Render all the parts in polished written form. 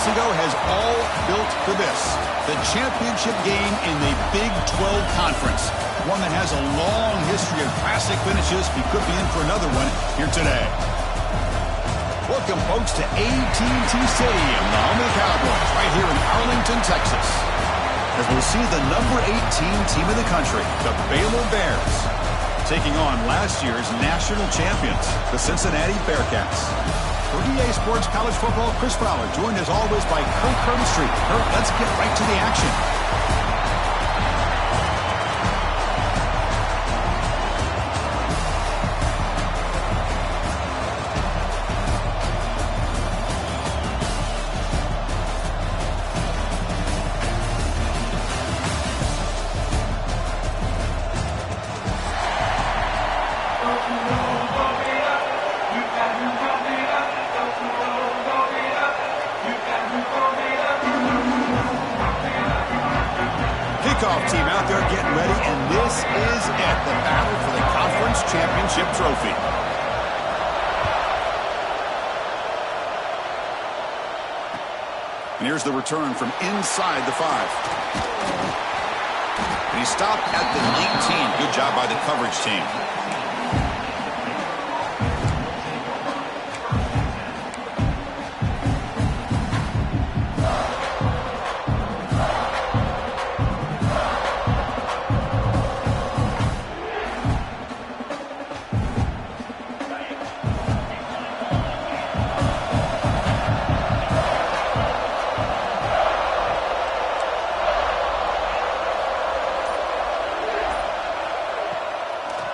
months ago has all built for this. The championship game in the Big 12 Conference. One that has a long history of classic finishes. We could be in for another one here today. Welcome, folks, to AT&T Stadium, the home of the Cowboys, right here in Arlington, Texas. As we'll see the number 18 team in the country, the Baylor Bears, taking on last year's national champions, the Cincinnati Bearcats. For EA Sports College Football, Chris Fowler, joined as always by Kurt Curtis. Kurt, let's get right to the action. Kickoff team out there getting ready, and this is it, the battle for the conference championship trophy. And here's the return from inside the 5. And he stopped at the 19. Good job by the coverage team.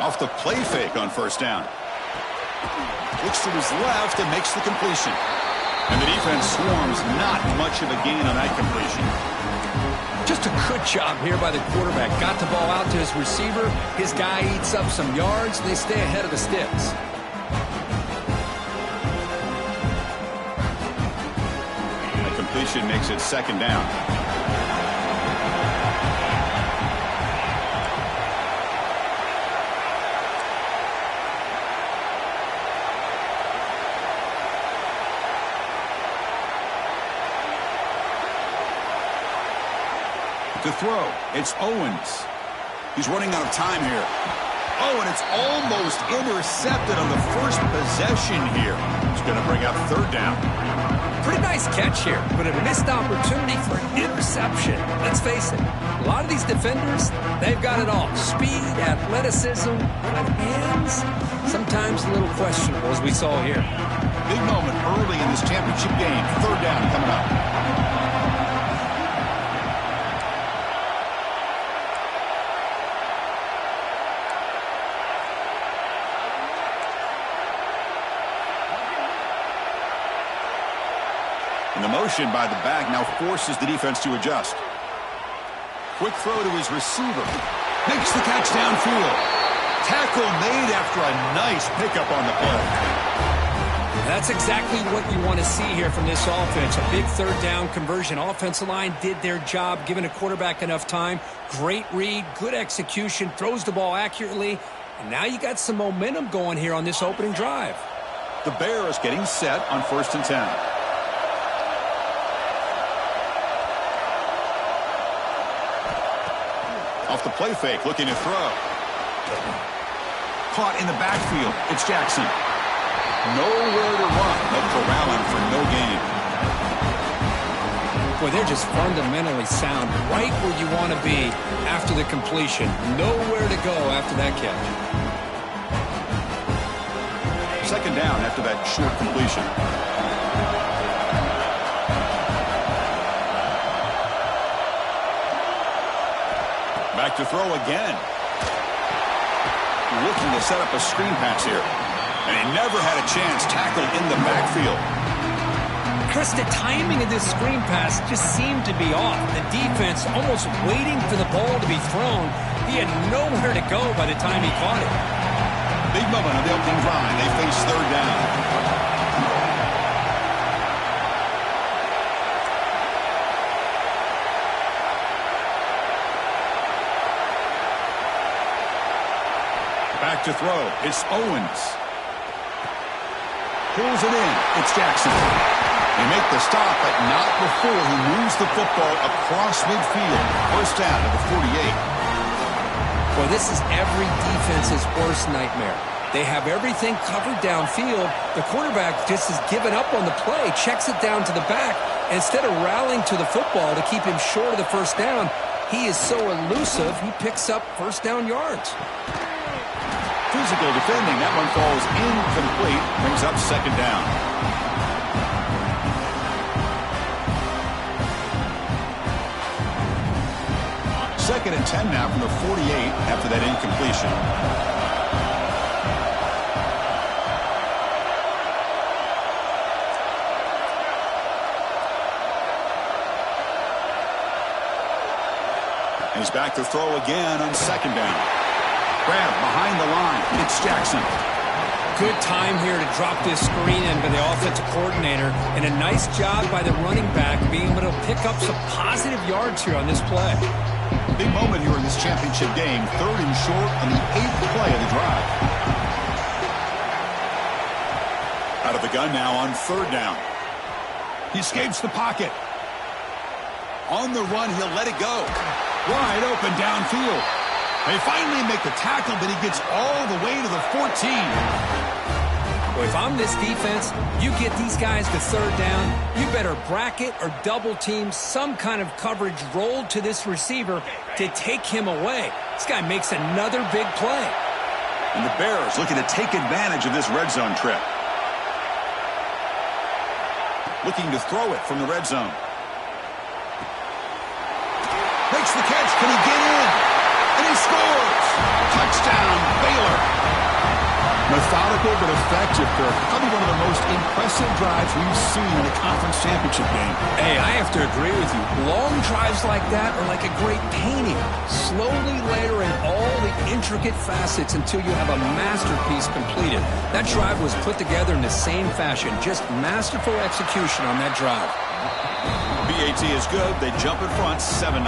Off the play fake on first down. Looks to his left and makes the completion. And the defense swarms, not much of a gain on that completion. Just a good job here by the quarterback. Got the ball out to his receiver. His guy eats up some yards. They stay ahead of the sticks. That completion makes it second down. To throw, it's Owens. He's running out of time here. Oh, and it's almost intercepted on the first possession here. It's going to bring up third down. Pretty nice catch here, but a missed opportunity for an interception. Let's face it, a lot of these defenders, they've got it all. Speed, athleticism, but hands, sometimes a little questionable, as we saw here. Big moment early in this championship game. Third down coming up. And the motion by the back now forces the defense to adjust. Quick throw to his receiver. Makes the catch downfield. Tackle made after a nice pickup on the play. That's exactly what you want to see here from this offense. A big third down conversion. Offensive line did their job, giving a quarterback enough time. Great read, good execution, throws the ball accurately. And now you got some momentum going here on this opening drive. The Bears getting set on 1st and 10. Off the play fake, looking to throw. Caught in the backfield. It's Jackson. Nowhere to run. They'll corral him for no gain. Boy, they're just fundamentally sound. Right where you want to be after the completion. Nowhere to go after that catch. Second down after that short completion. Back to throw again. Looking to set up a screen pass here. And he never had a chance tackled in the backfield. Chris, the timing of this screen pass just seemed to be off. The defense almost waiting for the ball to be thrown. He had nowhere to go by the time he caught it. Big moment on the opening drive. They face third down. Back to throw. It's Owens. Pulls it in. It's Jackson. They make the stop, but not before he moves the football across midfield. First down to the 48. Well, this is every defense's worst nightmare. They have everything covered downfield. The quarterback just has given up on the play, checks it down to the back. Instead of rallying to the football to keep him short of the first down, he is so elusive, he picks up first down yards. Physical defending. That one falls incomplete. Brings up second down. Second and 10 now from the 48 after that incompletion. He's back to throw again on second down. Grab behind the line. It's Jackson. Good time here to drop this screen in by the offensive coordinator, and a nice job by the running back being able to pick up some positive yards here on this play. Big moment here in this championship game. Third and short on the 8th play of the drive. Out of the gun now on third down. He escapes the pocket. On the run, he'll let it go. Wide open downfield. They finally make the tackle, but he gets all the way to the 14. Well, if I'm this defense, you get these guys to third down, you better bracket or double team some kind of coverage rolled to this receiver to take him away. This guy makes another big play. And the Bears looking to take advantage of this red zone trip. Looking to throw it from the red zone. Makes the catch. Can he get in? And he scores. Touchdown, Baylor. Methodical but effective, Kirk. Probably one of the most impressive drives we've seen in a conference championship game. Hey, I have to agree with you. Long drives like that are like a great painting. Slowly layer in all the intricate facets until you have a masterpiece completed. That drive was put together in the same fashion. Just masterful execution on that drive. BAT is good. They jump in front 7-0.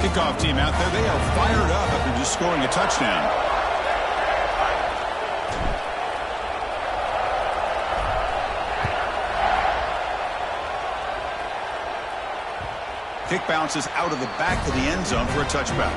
Kickoff team out there. They are fired up after just scoring a touchdown. Kick bounces out of the back of the end zone for a touchback.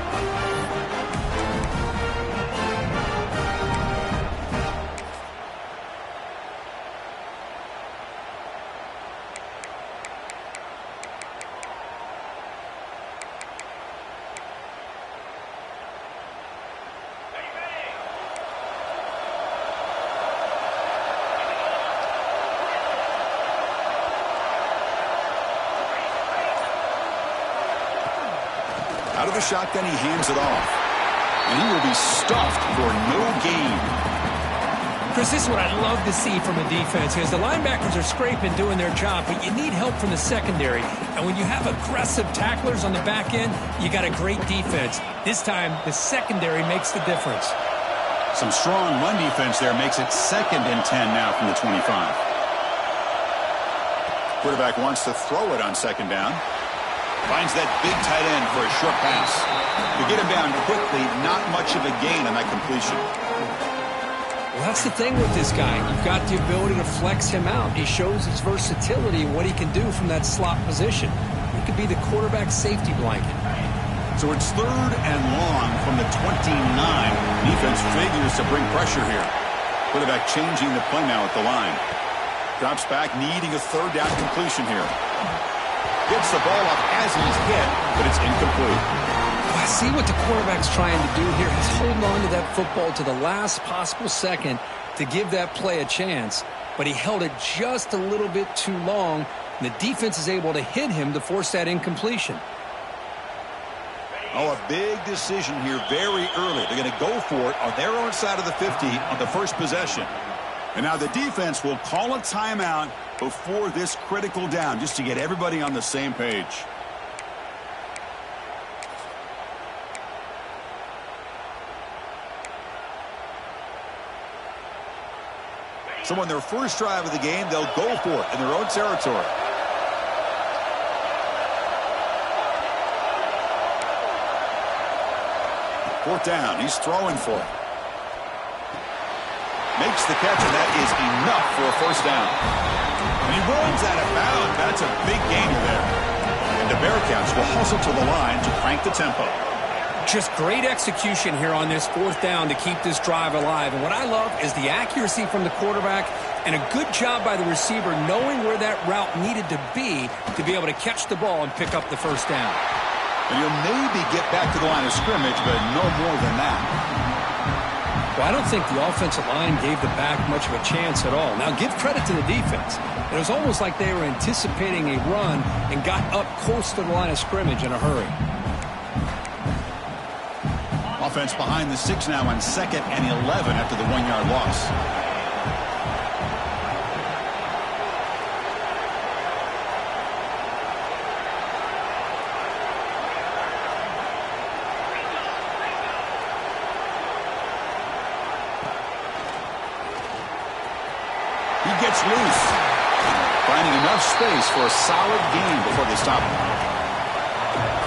Out of the shotgun, he hands it off. And he will be stuffed for no gain. Chris, this is what I'd love to see from a defense is the linebackers are scraping, doing their job, but you need help from the secondary. And when you have aggressive tacklers on the back end, you got a great defense. This time, the secondary makes the difference. Some strong run defense there makes it 2nd and 10 now from the 25. Quarterback wants to throw it on second down. Finds that big tight end for a short pass. To get him down quickly, not much of a gain on that completion. Well, that's the thing with this guy. You've got the ability to flex him out. He shows his versatility and what he can do from that slot position. He could be the quarterback safety blanket. So it's 3rd and long from the 29. Defense figures to bring pressure here. Quarterback changing the play now at the line. Drops back, needing a 3rd down completion here. Gets the ball up as he's hit, but it's incomplete. I see what the quarterback's trying to do here. He's holding on to that football to the last possible second to give that play a chance, but he held it just a little bit too long, and the defense is able to hit him to force that incompletion. Oh, a big decision here very early. They're going to go for it on their own side of the 50 on the first possession. And now the defense will call a timeout before this critical down, just to get everybody on the same page. So on their first drive of the game, they'll go for it in their own territory. Fourth down. He's throwing for it. Makes the catch, and that is enough for a first down. And he runs out of bounds. That's a big gainer there. And the Bearcats will hustle to the line to crank the tempo. Just great execution here on this fourth down to keep this drive alive. And what I love is the accuracy from the quarterback and a good job by the receiver knowing where that route needed to be able to catch the ball and pick up the first down. And you'll maybe get back to the line of scrimmage, but no more than that. Well, I don't think the offensive line gave the back much of a chance at all. Now, give credit to the defense. It was almost like they were anticipating a run and got up close to the line of scrimmage in a hurry. Offense behind the 6 now on 2nd and 11 after the 1-yard loss. He gets loose, finding enough space for a solid gain before they stop him.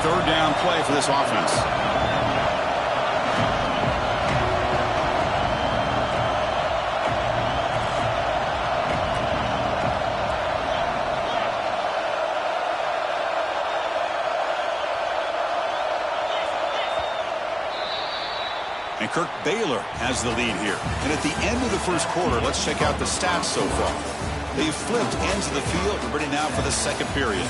Third down play for this offense. And Kirk Baylor has the lead here. And at the end of the first quarter, let's check out the stats so far. They've flipped ends of the field. We're ready now for the second period.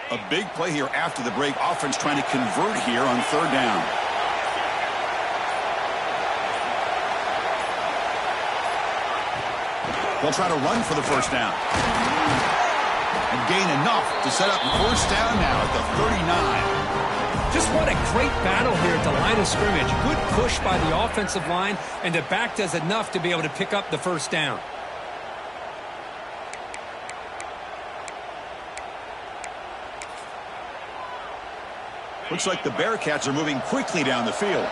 A big play here after the break. Offense trying to convert here on third down. They'll try to run for the first down. And gain enough to set up first down now at the 39. Just what a great battle here at the line of scrimmage. Good push by the offensive line, and the back does enough to be able to pick up the first down. Looks like the Bearcats are moving quickly down the field.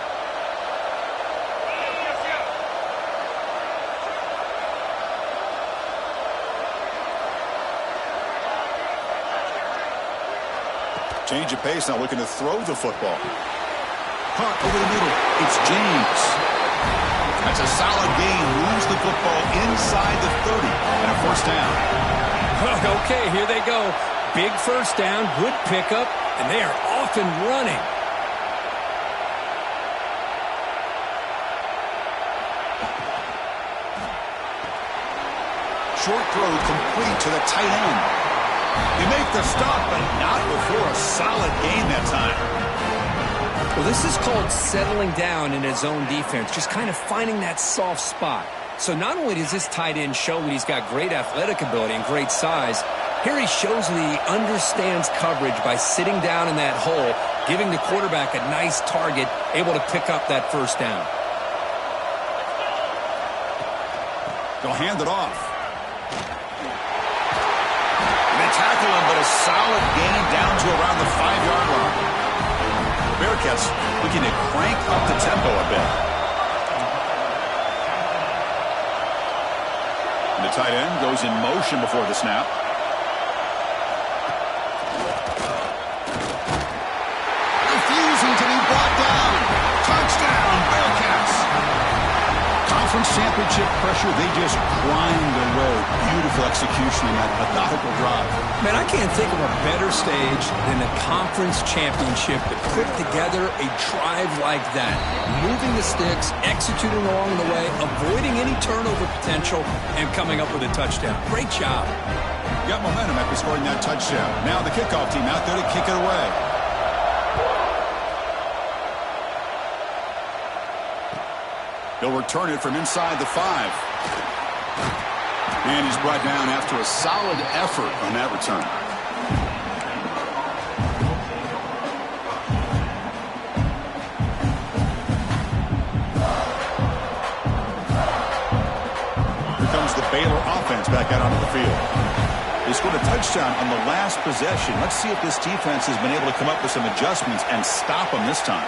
Change of pace now, looking to throw the football. Caught over the middle. It's James. That's a solid gain. Moves the football inside the 30 and a first down. Okay, here they go. Big first down, good pickup, and they are off and running. Short throw complete to the tight end. They make the stop, but not before a solid gain that time. Well, this is called settling down in his own defense, just kind of finding that soft spot. So not only does this tight end show that he's got great athletic ability and great size, here he shows that he understands coverage by sitting down in that hole, giving the quarterback a nice target, able to pick up that first down. They'll hand it off. And they tackle him, but a solid gain down to around the 5-yard line. The Bearcats looking to crank up the tempo a bit. And the tight end goes in motion before the snap. To be brought down. Touchdown, Bearcats. Conference championship pressure, they just grind away. Beautiful execution in that methodical drive. Man, I can't think of a better stage than the conference championship to put together a drive like that. Moving the sticks, executing along the way, avoiding any turnover potential, and coming up with a touchdown. Great job. Got momentum after scoring that touchdown. Now the kickoff team out there to kick it away. They'll return it from inside the 5. And he's brought down after a solid effort on that return. comes the Baylor offense back out onto the field. They scored a touchdown on the last possession. Let's see if this defense has been able to come up with some adjustments and stop them this time.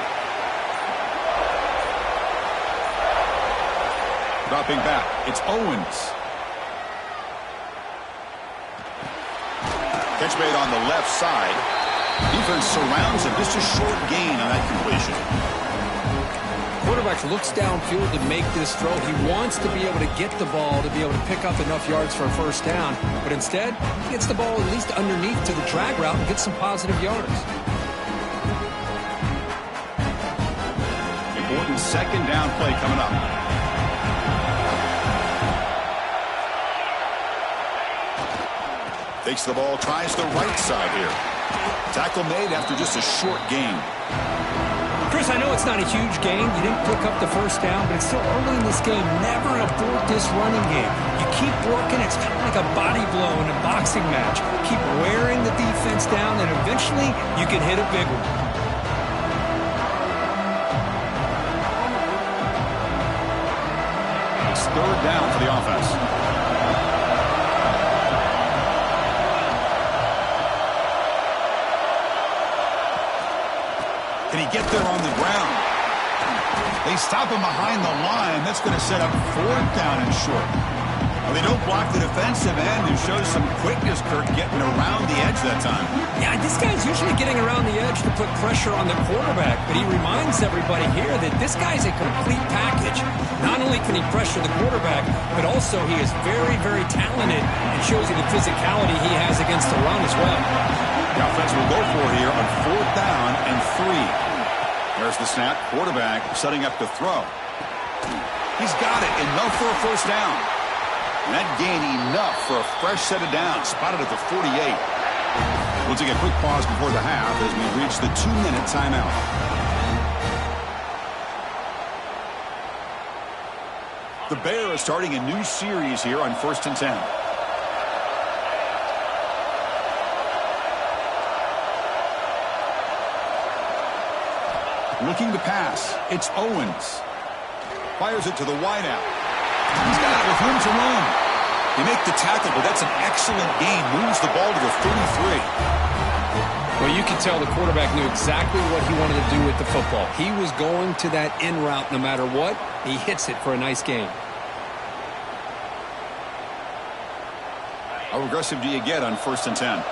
Dropping back, it's Owens. Catch made on the left side. Defense surrounds him. Just a short gain on that completion. Quarterback looks downfield to make this throw. He wants to be able to get the ball to be able to pick up enough yards for a first down. But instead, he gets the ball at least underneath to the drag route and gets some positive yards. Important second down play coming up. Takes the ball, tries the right side here. Tackle made after just a short gain. Chris, I know it's not a huge gain. You didn't pick up the first down, but it's still early in this game. Never abort this running game. You keep working. It's kind of like a body blow in a boxing match. Keep wearing the defense down, and eventually you can hit a big one. It's third down for the offense. Can he get there on the ground? They stop him behind the line. That's going to set up fourth down and short. Well, they don't block the defensive end, who shows some quickness, Kirk, getting around the edge that time. Yeah, this guy's usually getting around the edge to put pressure on the quarterback, but he reminds everybody here that this guy's a complete package. Not only can he pressure the quarterback, but also he is very, very talented and shows you the physicality he has against the run as well. The offense will go for it here on fourth down and 3. There's the snap. Quarterback setting up to throw. He's got it. Enough for a first down. And that gain enough for a fresh set of downs. Spotted at the 48. We'll take a quick pause before the half as we reach the 2-minute timeout. The Bears starting a new series here on 1st and 10. Looking to pass. It's Owens. Fires it to the wideout. He's got it with room to run. They make the tackle, but that's an excellent gain. Moves the ball to the 33. Well, you can tell the quarterback knew exactly what he wanted to do with the football. He was going to that in route no matter what. He hits it for a nice gain. How aggressive do you get on 1st and 10?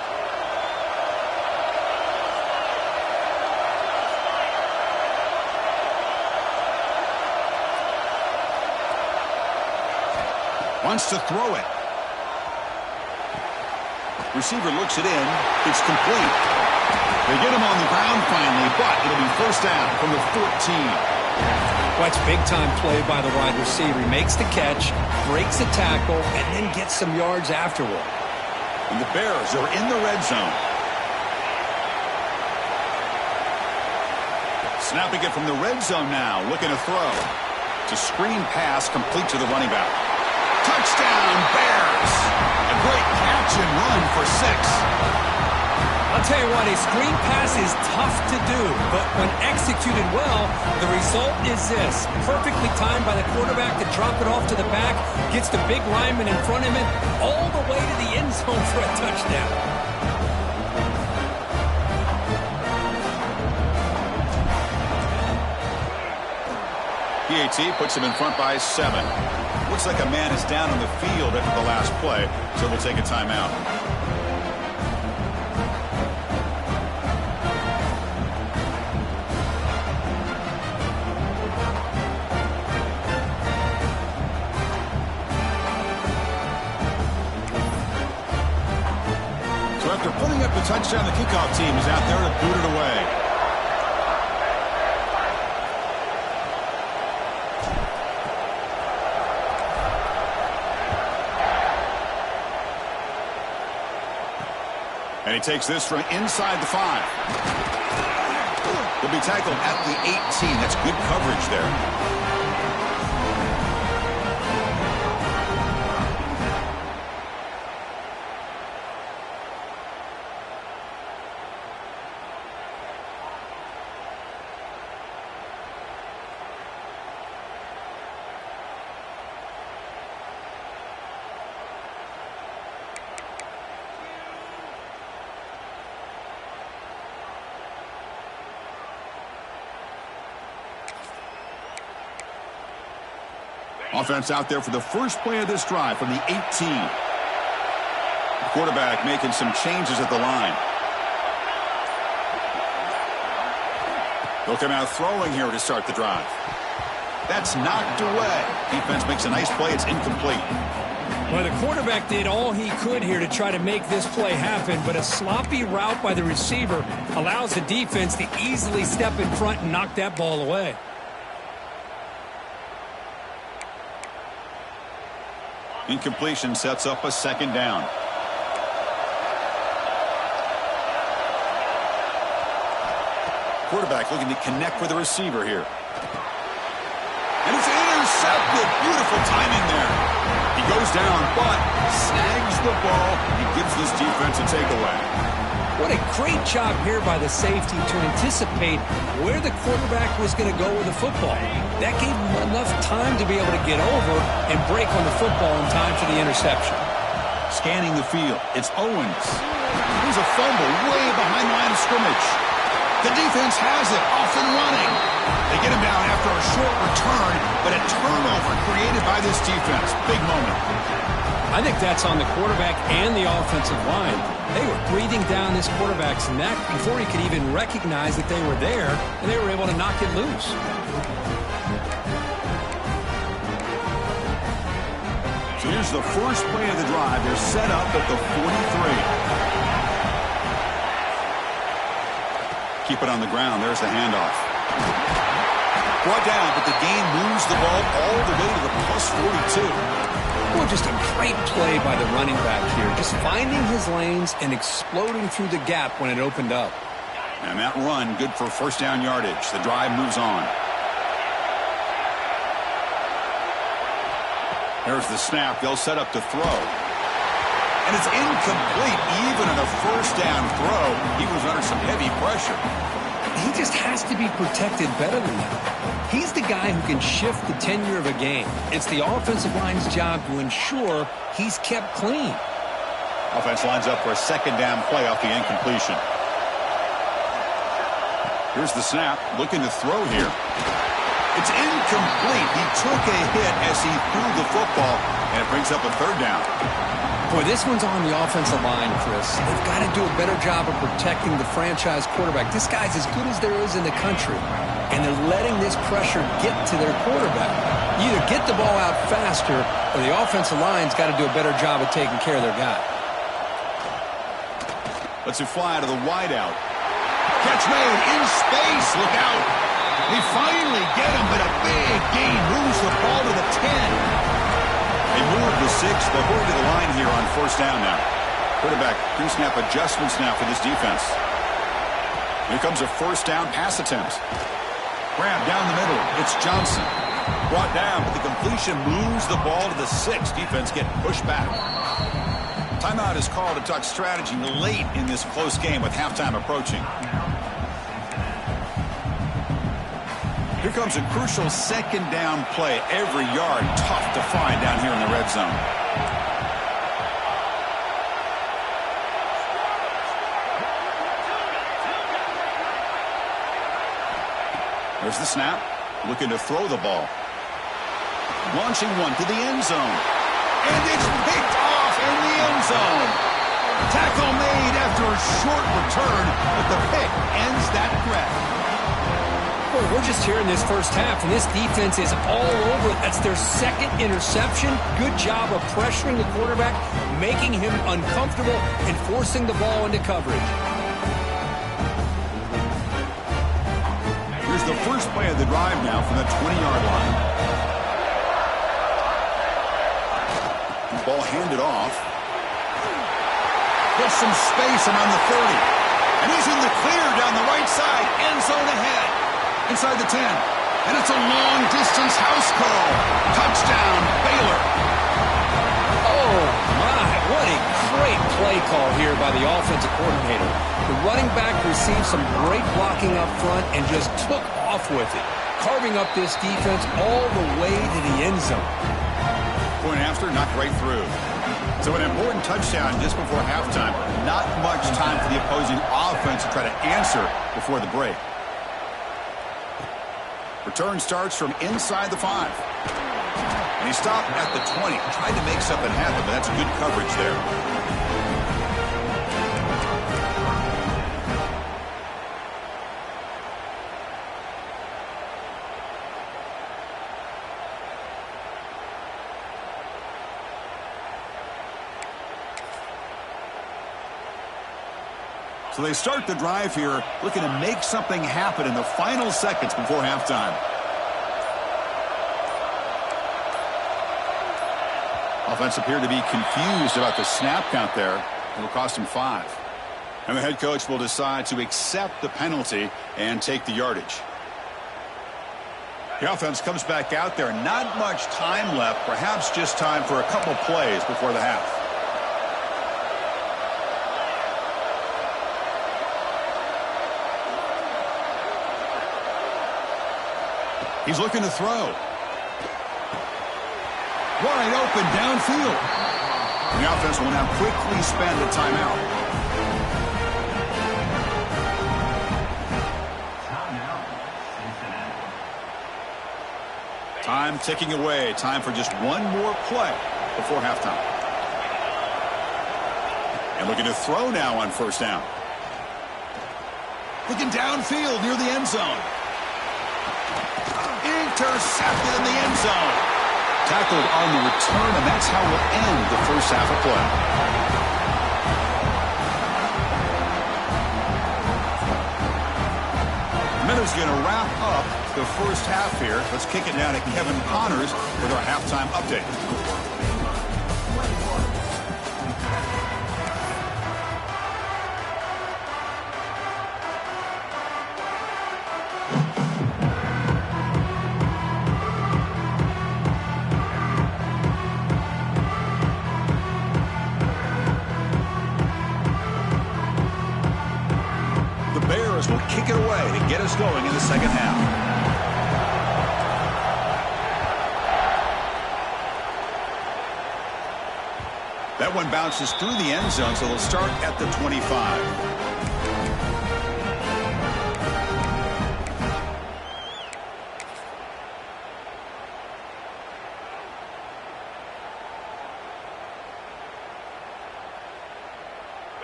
Wants to throw it. Receiver looks it in. It's complete. They get him on the ground finally, but it'll be first down from the 14. Well, it's big-time play by the wide receiver. He makes the catch, breaks the tackle, and then gets some yards afterward. And the Bears are in the red zone. Snapping it from the red zone now. Looking to throw. It's a screen pass complete to the running back. Touchdown, Bears! A great catch and run for 6. I'll tell you what, a screen pass is tough to do, but when executed well, the result is this. Perfectly timed by the quarterback to drop it off to the back, gets the big lineman in front of him, all the way to the end zone for a touchdown. PAT puts him in front by 7. Looks like a man is down on the field after the last play, so we'll take a timeout. So after putting up the touchdown, the kickoff team is out there to boot it away. And he takes this from inside the 5. He'll be tackled at the 18. That's good coverage there. Offense out there for the first play of this drive from the 18. The quarterback making some changes at the line. He'll come out throwing here to start the drive. That's knocked away. Defense makes a nice play. It's incomplete. Well, the quarterback did all he could here to try to make this play happen, but a sloppy route by the receiver allows the defense to easily step in front and knock that ball away. Incompletion sets up a second down. Quarterback looking to connect with the receiver here. And it's intercepted. Beautiful timing there. He goes down, but snags the ball and gives this defense a takeaway. What a great job here by the safety to anticipate where the quarterback was going to go with the football. That gave him enough time to be able to get over and break on the football in time for the interception. Scanning the field, it's Owens. Here's a fumble way behind the line of scrimmage. The defense has it, off and running. They get him down after a short return, but a turnover created by this defense. Big moment. I think that's on the quarterback and the offensive line. They were breathing down this quarterback's neck before he could even recognize that they were there, and they were able to knock it loose. So here's the first play of the drive. They're set up at the 43. Keep it on the ground. There's the handoff. Brought down, but the gain moves the ball all the way to the plus 42. Well, just a great play by the running back here. Just finding his lanes and exploding through the gap when it opened up. And that run, good for first down yardage. The drive moves on. There's the snap. They'll set up to throw. And it's incomplete. Even on a first down throw, he was under some heavy pressure. He just has to be protected better than that. He's the guy who can shift the tenure of a game. It's the offensive line's job to ensure he's kept clean. Offense lines up for a second down play off the incompletion. Here's the snap. Looking to throw here. It's incomplete. He took a hit as he threw the football, and it brings up a third down. Boy, this one's on the offensive line, Chris. They've got to do a better job of protecting the franchise quarterback. This guy's as good as there is in the country, and they're letting this pressure get to their quarterback. You either get the ball out faster, or the offensive line's got to do a better job of taking care of their guy. Lets it fly to the wideout. Catch made in space. Look out. They finally get him, but a big gain moves the ball to the 10. They move the 6. They'll go to the line here on first down now. Quarterback pre-snap adjustments now for this defense. Here comes a first down pass attempt. Grab down the middle. It's Johnson. Brought down, but the completion moves the ball to the 6. Defense getting pushed back. Timeout is called to talk strategy late in this close game with halftime approaching. Here comes a crucial second down play. Every yard tough to find down here in the red zone. There's the snap. Looking to throw the ball. Launching one to the end zone. And it's picked off in the end zone. Tackle made after a short return, but the pick ends that threat. Well, we're just here in this first half, and this defense is all over. That's their second interception. Good job of pressuring the quarterback, making him uncomfortable, and forcing the ball into coverage. Here's the first play of the drive now from the 20-yard line. Ball handed off. Gets some space around the 30. And he's in the clear down the right side. End zone ahead. Inside the 10. And it's a long-distance house call. Touchdown, Baylor. Oh, my. What a great play call here by the offensive coordinator. The running back received some great blocking up front and just took off with it, carving up this defense all the way to the end zone. Point after, knocked right through. So an important touchdown just before halftime. Not much time for the opposing offense to try to answer before the break. Return starts from inside the 5. And he stopped at the 20. Tried to make something happen, but that's good coverage there. So they start the drive here, looking to make something happen in the final seconds before halftime. Offense appeared to be confused about the snap count there. It'll cost him 5. And the head coach will decide to accept the penalty and take the yardage. The offense comes back out there. Not much time left, perhaps just time for a couple plays before the half. He's looking to throw. Wide open downfield. And the offense will now quickly spend a timeout. Time ticking away. Time for just one more play before halftime. And looking to throw now on first down. Looking downfield near the end zone. Intercepted in the end zone. Tackled on the return, and that's how we'll end the first half of play. Miller's going to wrap up the first half here. Let's kick it down to Kevin Connors with our halftime update. Will kick it away to get us going in the second half. That one bounces through the end zone, so they'll start at the 25.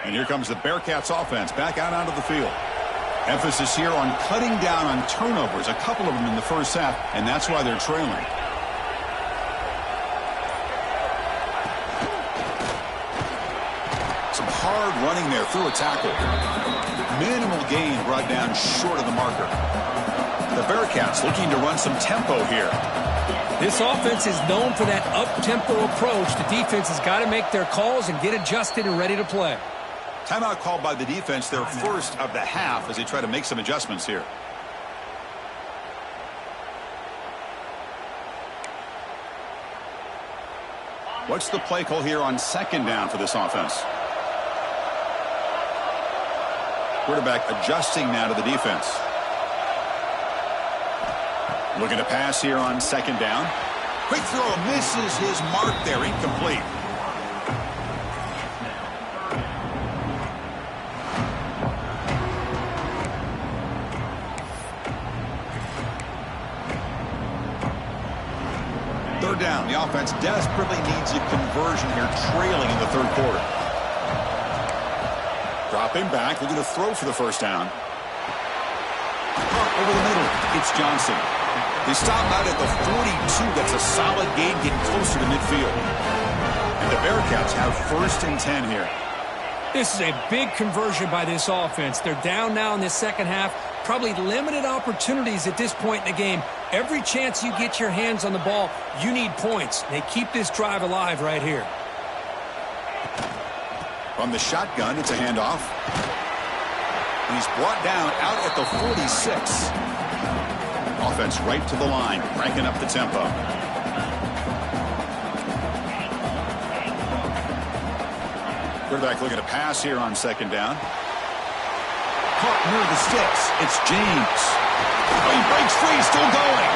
And here comes the Bearcats offense back out onto the field. Emphasis here on cutting down on turnovers, a couple of them in the first half, and that's why they're trailing. Some hard running there through a tackle. Minimal gain brought down short of the marker. The Bearcats looking to run some tempo here. This offense is known for that up-tempo approach. The defense has got to make their calls and get adjusted and ready to play. Timeout called by the defense, their first of the half, as they try to make some adjustments here. What's the play call here on second down for this offense? Quarterback adjusting now to the defense. Looking to pass here on second down. Quick throw, misses his mark there, incomplete. Third down. The offense desperately needs a conversion here, trailing in the third quarter. Dropping back, looking to throw for the first down. Over the middle, it's Johnson. They stop out at the 42. That's a solid gain, getting closer to midfield. And the Bearcats have first and 10 here. This is a big conversion by this offense. They're down now in the second half. Probably limited opportunities at this point in the game. Every chance you get your hands on the ball, you need points. They keep this drive alive right here. From the shotgun, it's a handoff. And he's brought down out at the 46. Offense right to the line, cranking up the tempo. Quarterback looking to pass here on second down. Caught near the sticks. It's James. Oh, he breaks free, still going.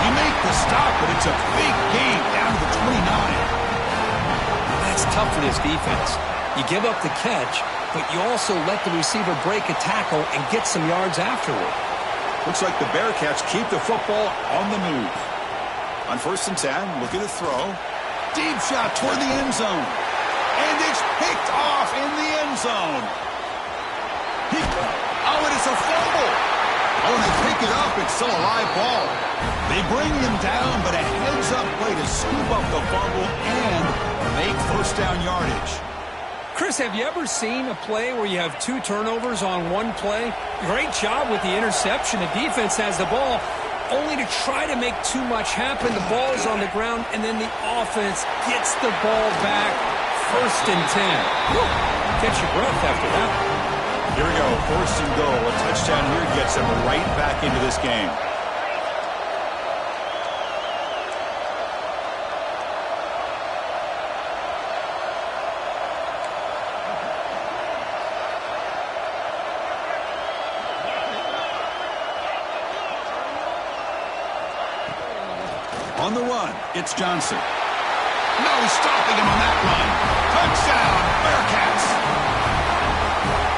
You make the stop, but it's a big gain down to the 29. That's tough for this defense. You give up the catch, but you also let the receiver break a tackle and get some yards afterward. Looks like the Bearcats keep the football on the move. On 1st and 10, looking to throw. Deep shot toward the end zone. And it's picked off in the end zone. And it's a fumble. Oh, and they pick it up. It's still a live ball. They bring him down, but a heads-up play to scoop up the fumble and make first down yardage. Chris, have you ever seen a play where you have 2 turnovers on one play? Great job with the interception. The defense has the ball, only to try to make too much happen. The ball is on the ground, and then the offense gets the ball back. 1st and 10. Whew. Catch your breath after that. Here we go, 1st and goal. A touchdown here gets them right back into this game. On the run, it's Johnson. No stopping him on that run. Touchdown, Bearcats.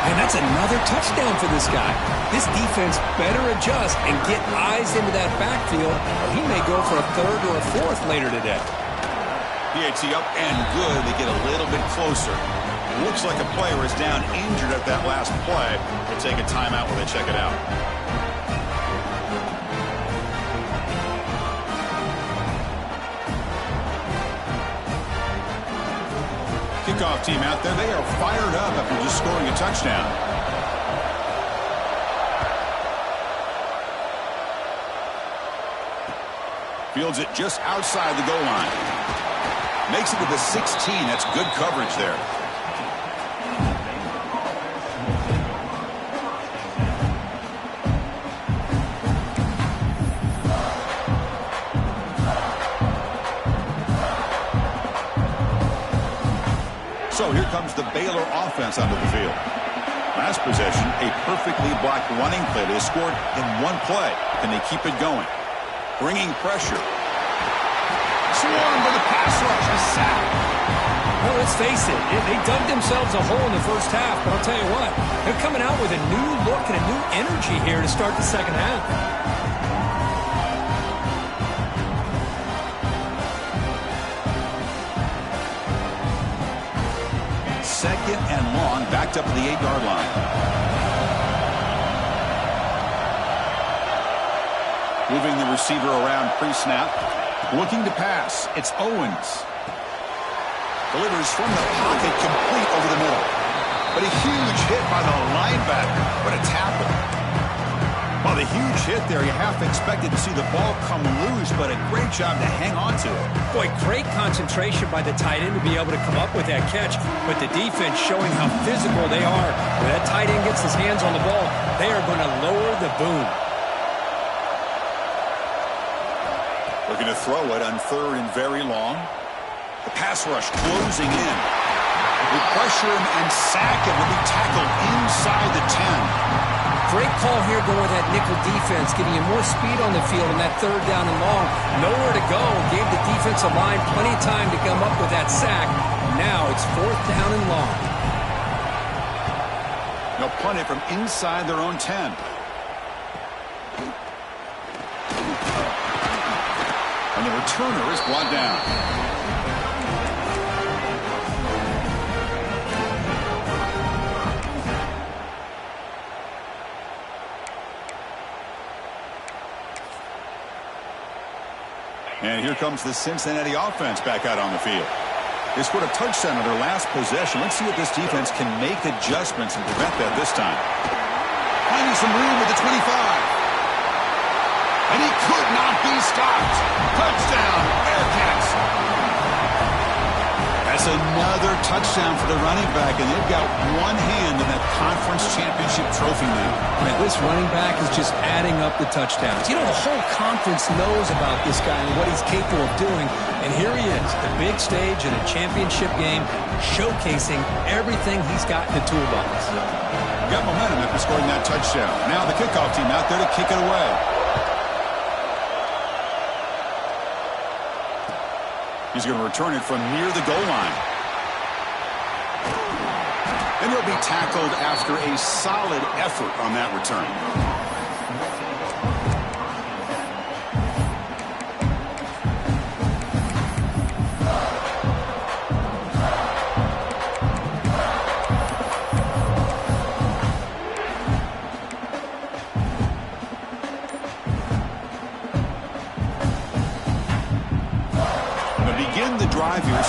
And that's another touchdown for this guy. This defense better adjust and get eyes into that backfield, or he may go for a 3rd or a 4th later today. PAT up and good. They get a little bit closer. It looks like a player is down injured at that last play. They take a timeout when they check it out. Kickoff team out there. They are fired up after just scoring a touchdown. Fields it just outside the goal line. Makes it to the 16. That's good coverage there. So here comes the Baylor offense onto the field. Last possession, a perfectly blocked running play. They scored in one play. Can they keep it going? Bringing pressure. Swarmed by the pass rush. A sack. Well, let's face it. They dug themselves a hole in the first half. But I'll tell you what, they're coming out with a new look and a new energy here to start the second half. 2nd and long, backed up to the 8-yard line. Moving the receiver around pre-snap. Looking to pass. It's Owens. Delivers from the pocket, complete over the middle. But a huge hit by the linebacker. But a tackle. Well, the huge hit there, you half expected to see the ball come loose, but a great job to hang on to it. Boy, great concentration by the tight end to be able to come up with that catch, but the defense showing how physical they are. When that tight end gets his hands on the ball, they are going to lower the boom. Looking to throw it on 3rd and very long. The pass rush closing in. They pressure him and sack him. Will be tackled inside the 10. Great call here going with that nickel defense, giving you more speed on the field in that 3rd down and long. Nowhere to go. Gave the defensive line plenty of time to come up with that sack. Now it's 4th down and long. They'll punt it from inside their own 10. And the returner is brought down. And here comes the Cincinnati offense back out on the field. They scored a touchdown on their last possession. Let's see if this defense can make adjustments and prevent that this time. Finding some room at the 25. And he could not be stopped. Touchdown, Bearcats. That's another touchdown for the running back, and they've got one hand in that conference championship trophy now. Man, this running back is just adding up the touchdowns. You know, the whole conference knows about this guy and what he's capable of doing, and here he is, the big stage in a championship game, showcasing everything he's got in the toolbox. Got momentum after scoring that touchdown. Now the kickoff team out there to kick it away. He's going to return it from near the goal line. And he'll be tackled after a solid effort on that return.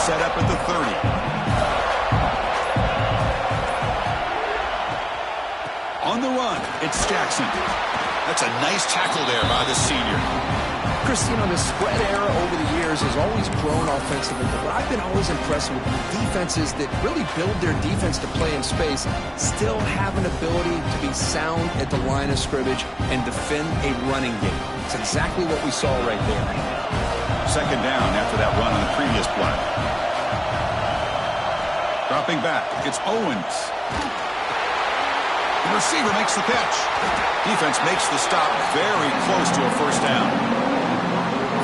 set up at the 30. On the run, it's Jackson. That's a nice tackle there by the senior. Chris, the spread era over the years has always grown offensively, but I've been always impressed with defenses that really build their defense to play in space, still have an ability to be sound at the line of scrimmage and defend a running game. It's exactly what we saw right there. Second down after that run on the previous play. Dropping back, it's Owens. The receiver makes the catch. Defense makes the stop very close to a first down.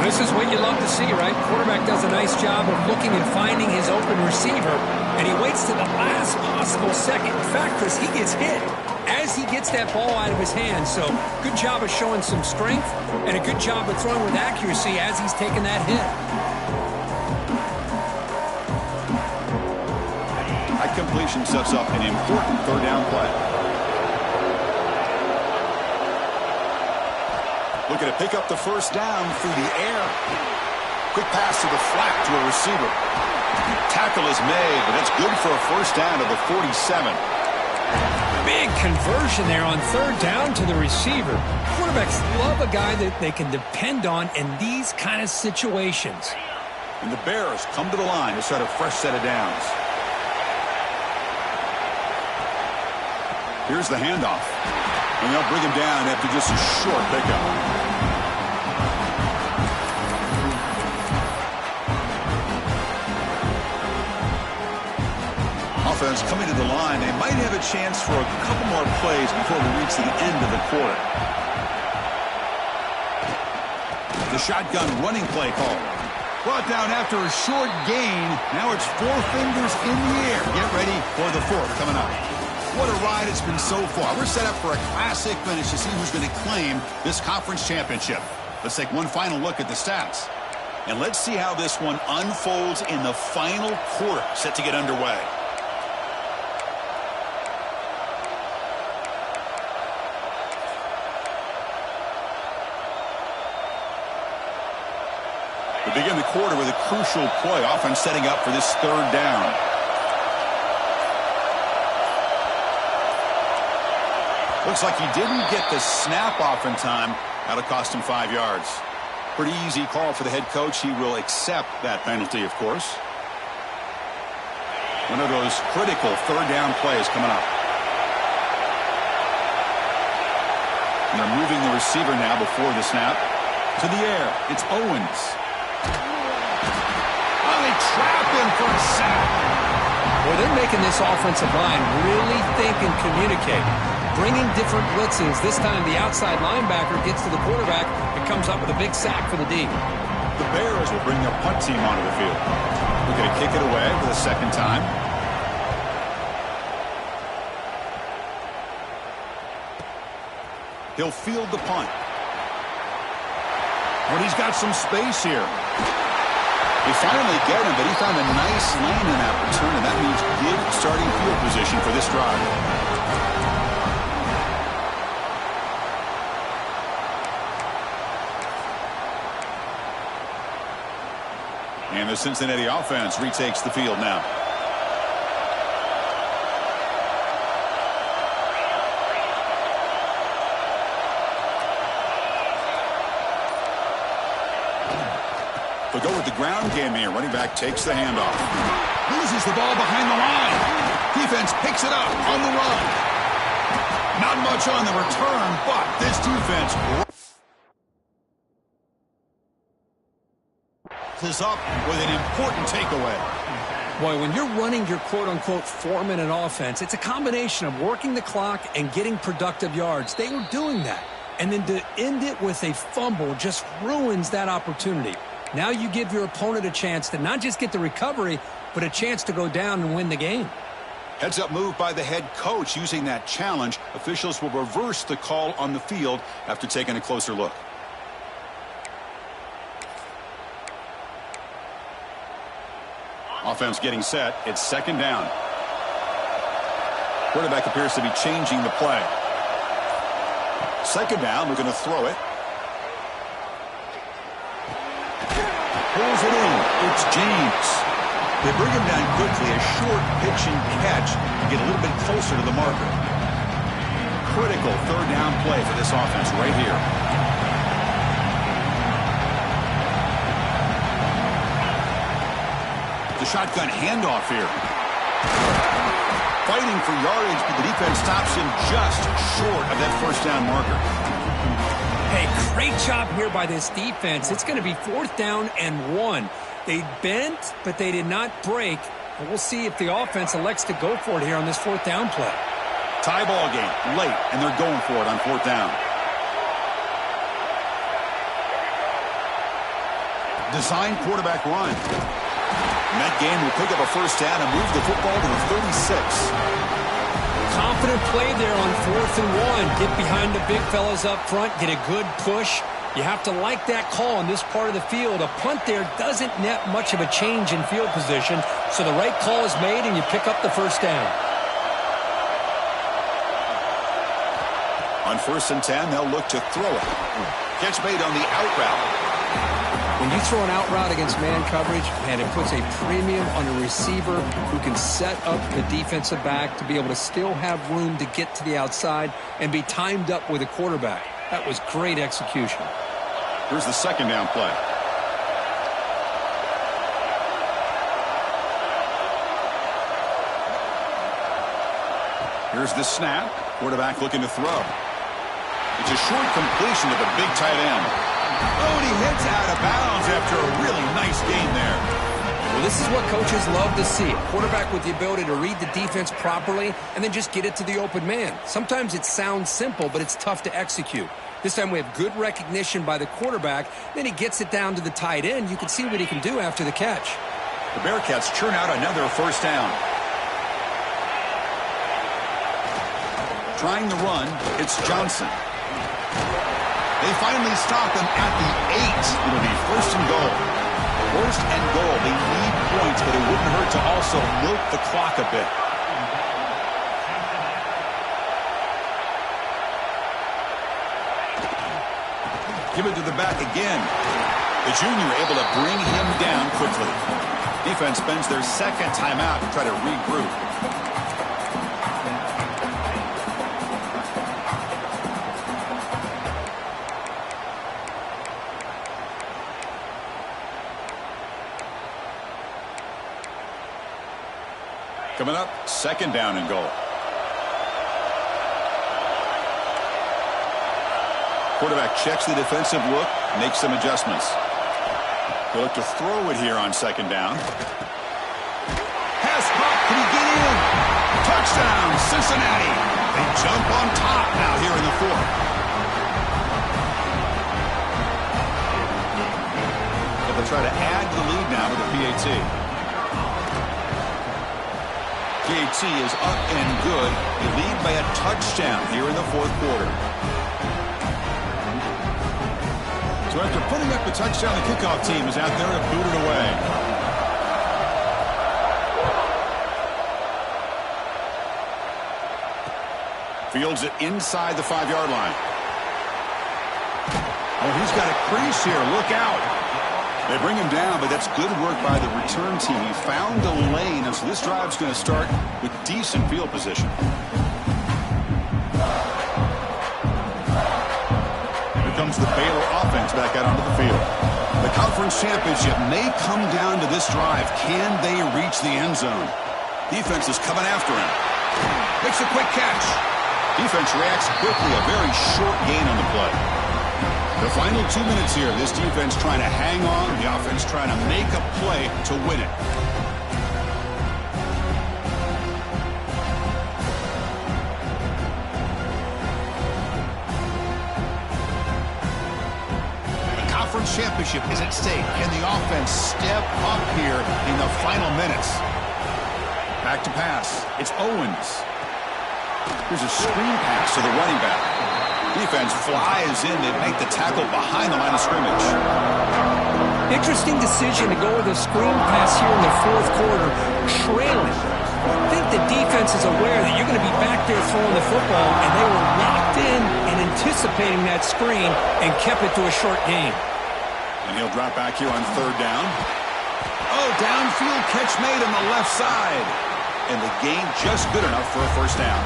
This is what you love to see, right? Quarterback does a nice job of looking and finding his open receiver, and he waits to the last possible second. In fact, Chris, he gets hit as he gets that ball out of his hands. So good job of showing some strength and a good job of throwing with accuracy as he's taking that hit. That completion sets up an important third down play. Looking to pick up the first down through the air. Quick pass to the flat to a receiver. Tackle is made, but it's good for a first down to the 47. Big conversion there on third down to the receiver. Quarterbacks love a guy that they can depend on in these kind of situations. And the Bears come to the line to start a fresh set of downs. Here's the handoff. And they'll bring him down after just a short pickup. Offense coming to the line. They might have a chance for a couple more plays before we reach the end of the quarter. The shotgun running play call. Brought down after a short gain. Now it's four fingers in the air. Get ready for the fourth coming up. What a ride it's been so far. We're set up for a classic finish to see who's going to claim this conference championship. Let's take one final look at the stats. And let's see how this one unfolds in the final quarter set to get underway. We begin the quarter with a crucial play, offense setting up for this third down. Looks like he didn't get the snap off in time. That'll cost him 5 yards. Pretty easy call for the head coach. He will accept that penalty, of course. One of those critical third down plays coming up. And they're moving the receiver now before the snap. To the air. It's Owens. Oh, they trap him for a sack. Well, they're making this offensive line really think and communicate. Bringing different blitzes. This time the outside linebacker gets to the quarterback and comes up with a big sack for the D. The Bears will bring their punt team onto the field. We're going to kick it away for the second time. He'll field the punt. But he's got some space here. They finally get him, but he found a nice lane in that return, and that means good starting field position for this drive. And the Cincinnati offense retakes the field now. They'll go with the ground game here. Running back takes the handoff. Loses the ball behind the line. Defense picks it up on the run. Not much on the return, but this defense is up with an important takeaway. Boy, when you're running your quote-unquote 4-minute offense, it's a combination of working the clock and getting productive yards. They were doing that. And then to end it with a fumble just ruins that opportunity. Now you give your opponent a chance to not just get the recovery, but a chance to go down and win the game. Heads-up move by the head coach using that challenge. Officials will reverse the call on the field after taking a closer look. Offense getting set. It's second down. Quarterback appears to be changing the play. Second down, we're going to throw it. Pulls it in. It's James. They bring him down quickly, a short pitch and catch to get a little bit closer to the marker. Critical third down play for this offense right here. The shotgun handoff here. Fighting for yardage, but the defense stops him just short of that first down marker. Hey, great job here by this defense. It's going to be 4th down and 1. They bent, but they did not break. And we'll see if the offense elects to go for it here on this 4th down play. Tie ball game, late, and they're going for it on 4th down. Design quarterback run. And that game will pick up a first down and move the football to the 36. Confident play there on 4th and 1. Get behind the big fellas up front, get a good push. You have to like that call in this part of the field. A punt there doesn't net much of a change in field position, so the right call is made and you pick up the first down. On 1st and 10, they'll look to throw it. Catch made on the out route. When you throw an out route against man coverage, and it puts a premium on a receiver who can set up the defensive back to be able to still have room to get to the outside and be timed up with a quarterback. That was great execution. Here's the 2nd down play. Here's the snap. Quarterback looking to throw. It's a short completion to the big tight end. Oh, and he heads out of bounds after a really nice game there. Well, this is what coaches love to see. A quarterback with the ability to read the defense properly and then just get it to the open man. Sometimes it sounds simple, but it's tough to execute. This time we have good recognition by the quarterback. Then he gets it down to the tight end. You can see what he can do after the catch. The Bearcats churn out another first down. Trying to run, it's Johnson. They finally stop him at the 8. It'll be 1st and goal. 1st and goal. They need points, but it wouldn't hurt to also milk the clock a bit. Give it to the back again. The junior able to bring him down quickly. Defense spends their 2nd timeout to try to regroup. Coming up, 2nd down and goal. Quarterback checks the defensive look, makes some adjustments. He'll look to throw it here on 2nd down. Pass pop, can he get in? Touchdown, Cincinnati. They jump on top now here in the 4th. But they'll try to add to the lead now with a PAT. PAT is up and good. They lead by a touchdown here in the 4th quarter. So after putting up a touchdown, the kickoff team is out there to boot it away. Fields it inside the 5-yard line. Oh, he's got a crease here. Look out. They bring him down, but that's good work by the return team. He found a lane, and so this drive's going to start with decent field position. Here comes the Baylor offense back out onto the field. The conference championship may come down to this drive. Can they reach the end zone? Defense is coming after him. Makes a quick catch. Defense reacts quickly. A very short gain on the play. The final 2 minutes here, this defense trying to hang on, the offense trying to make a play to win it. The conference championship is at stake. Can the offense step up here in the final minutes? Back to pass. It's Owens. Here's a screen pass to the running back. Defense flies in. They make the tackle behind the line of scrimmage. Interesting decision to go with a screen pass here in the 4th quarter, trailing. I think the defense is aware that you're going to be back there throwing the football, and they were locked in and anticipating that screen and kept it to a short gain. And he'll drop back here on 3rd down. Oh, downfield catch made on the left side. And the gain just good enough for a first down.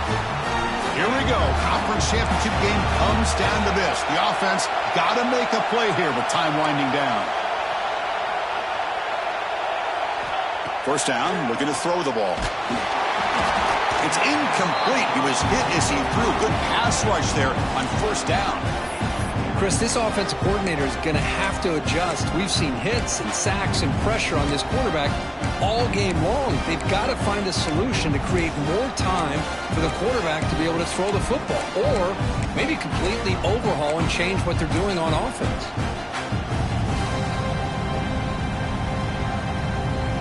Here we go. Conference championship game comes down to this. The offense got to make a play here with time winding down. First down, looking to throw the ball. It's incomplete. He was hit as he threw a good pass rush there on first down. Chris, this offensive coordinator is going to have to adjust. We've seen hits and sacks and pressure on this quarterback all game long. They've got to find a solution to create more time for the quarterback to be able to throw the football, or maybe completely overhaul and change what they're doing on offense.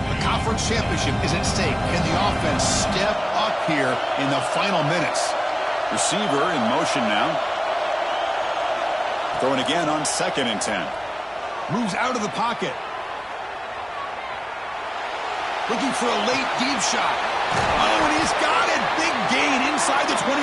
The conference championship is at stake. Can the offense step up here in the final minutes? Receiver in motion now. Throwing again on 2nd and 10. Moves out of the pocket. Looking for a late deep shot. Oh, and he's got it. Big gain inside the 25.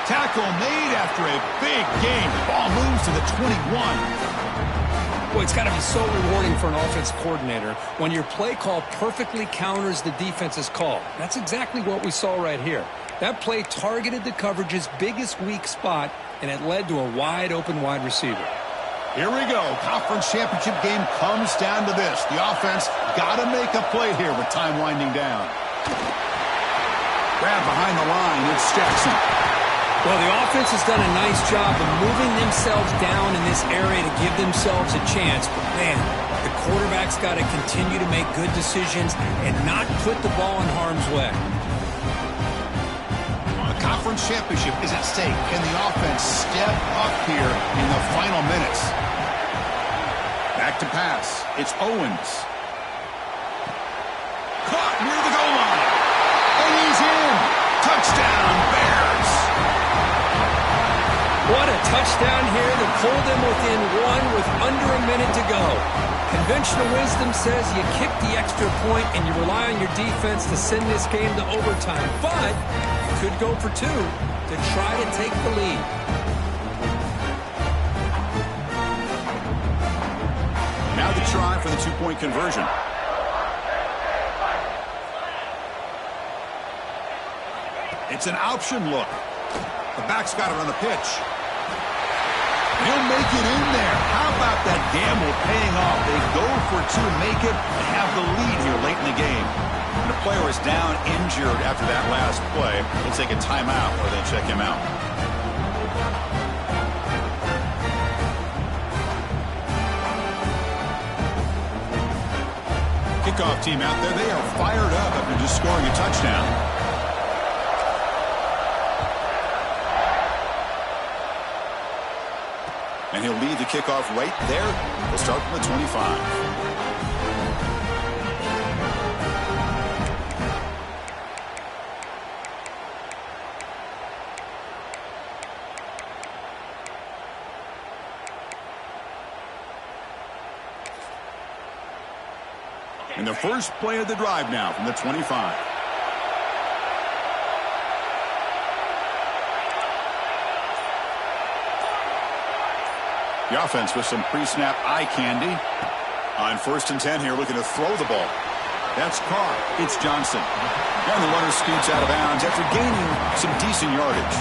Tackle made after a big gain. Ball moves to the 21. Boy, it's got to be so rewarding for an offense coordinator when your play call perfectly counters the defense's call. That's exactly what we saw right here. That play targeted the coverage's biggest weak spot, and it led to a wide-open wide receiver. Here we go. Conference championship game comes down to this. The offense got to make a play here with time winding down. Grab behind the line. It's Jackson. Well, the offense has done a nice job of moving themselves down in this area to give themselves a chance. But, man, the quarterback's got to continue to make good decisions and not put the ball in harm's way. Conference championship is at stake. Can the offense step up here in the final minutes? Back to pass. It's Owens. Caught near the goal line. And he's in. Touchdown, Bears. What a touchdown here to pull them within one with under a minute to go. Conventional wisdom says you kick the extra point and you rely on your defense to send this game to overtime. But you could go for two to try to take the lead. Now the try for the two-point conversion. It's an option look. The back's got it on the pitch. He'll make it in there. How about that gamble paying off? They go for two, make it, and have the lead here late in the game. And the player is down injured after that last play. They'll take a timeout or they'll check him out. Kickoff team out there. They are fired up after just scoring a touchdown. And he'll lead the kickoff right there. We'll start from the 25. And the first play of the drive now from the 25. The offense with some pre-snap eye candy. On 1st and 10 here, looking to throw the ball. That's Carr. It's Johnson. And the runner scoots out of bounds after gaining some decent yardage.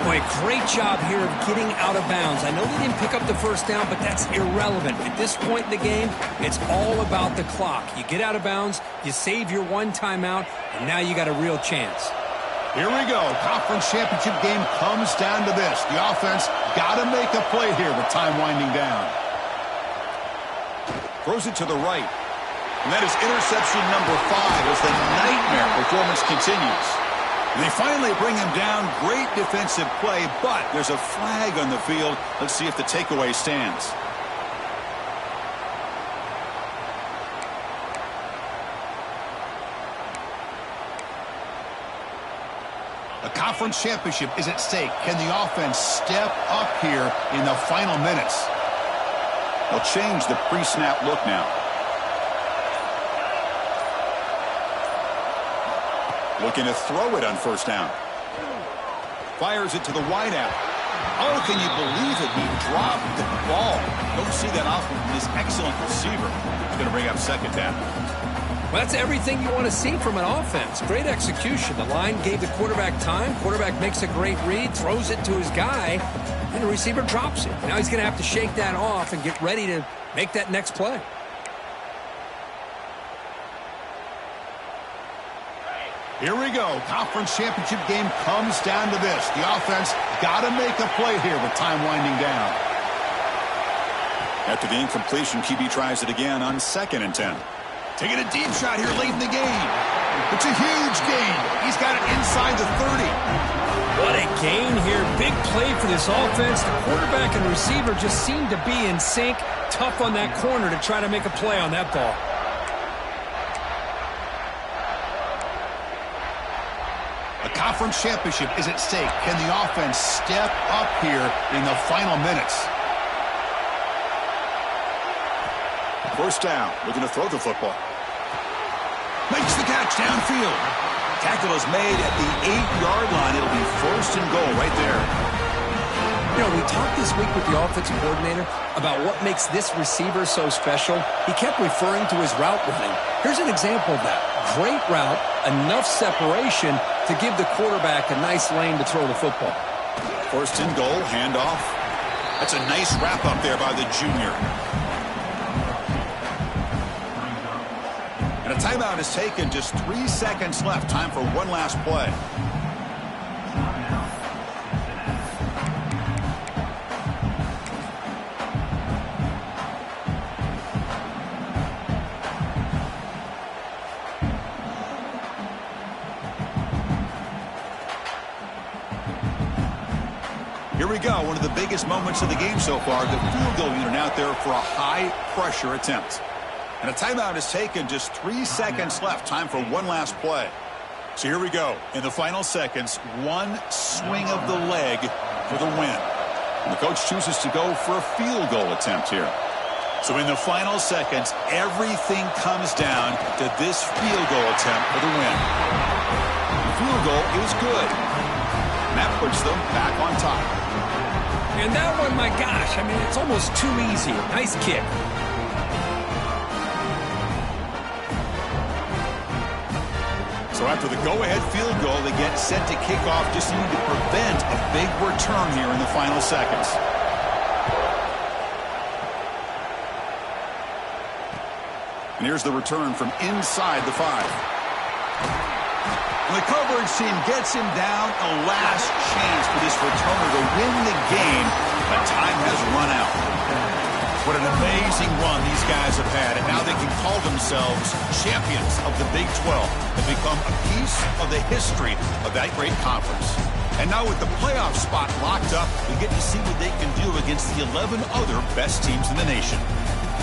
Boy, great job here of getting out of bounds. I know they didn't pick up the first down, but that's irrelevant. At this point in the game, it's all about the clock. You get out of bounds, you save your one timeout, and now you got a real chance. Here we go. Conference championship game comes down to this. The offense got to make a play here with time winding down. Throws it to the right. And that is interception number 5 as the nightmare performance continues. And they finally bring him down. Great defensive play, but there's a flag on the field. Let's see if the takeaway stands. A conference championship is at stake. Can the offense step up here in the final minutes? They'll change the pre-snap look now. Looking to throw it on 1st down. Fires it to the wideout. Oh, can you believe it? He dropped the ball. Don't see that often from this excellent receiver. He's going to bring up second down. Well, that's everything you want to see from an offense. Great execution. The line gave the quarterback time. Quarterback makes a great read, throws it to his guy, and the receiver drops it. Now he's going to have to shake that off and get ready to make that next play. Here we go. Conference championship game comes down to this. The offense got to make a play here with time winding down. After the incompletion, QB tries it again on 2nd and 10. Taking a deep shot here late in the game. It's a huge gain. He's got it inside the 30. What a gain here. Big play for this offense. The quarterback and receiver just seem to be in sync. Tough on that corner to try to make a play on that ball. A conference championship is at stake. Can the offense step up here in the final minutes? First down, looking to throw the football. Makes the catch downfield. Tackle is made at the 8-yard line. It'll be 1st and goal right there. You know, we talked this week with the offensive coordinator about what makes this receiver so special. He kept referring to his route running. Here's an example of that. Great route, enough separation to give the quarterback a nice lane to throw the football. 1st and goal, handoff. That's a nice wrap up there by the junior. And a timeout is taken. Just 3 seconds left. Time for one last play. Here we go. One of the biggest moments of the game so far. The field goal unit out there for a high-pressure attempt. And a timeout is taken. Just 3 seconds left. Time for one last play. So here we go. In the final seconds, one swing of the leg for the win. And the coach chooses to go for a field goal attempt here. So in the final seconds, everything comes down to this field goal attempt for the win. The field goal is good. And that puts them back on top. And that one, my gosh, I mean, it's almost too easy. Nice kick. So after the go-ahead field goal, they get set to kick off, just needing to prevent a big return here in the final seconds. And here's the return from inside the 5. And the coverage team gets him down. A last chance for this returner to win the game, but time has run out. What an amazing run these guys have had, and now they can call themselves champions of the Big 12 and become a piece of the history of that great conference. And now with the playoff spot locked up, we get to see what they can do against the 11 other best teams in the nation.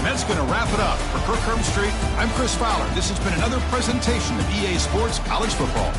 And that's going to wrap it up. For Kirk Street, I'm Chris Fowler. This has been another presentation of EA Sports College Football.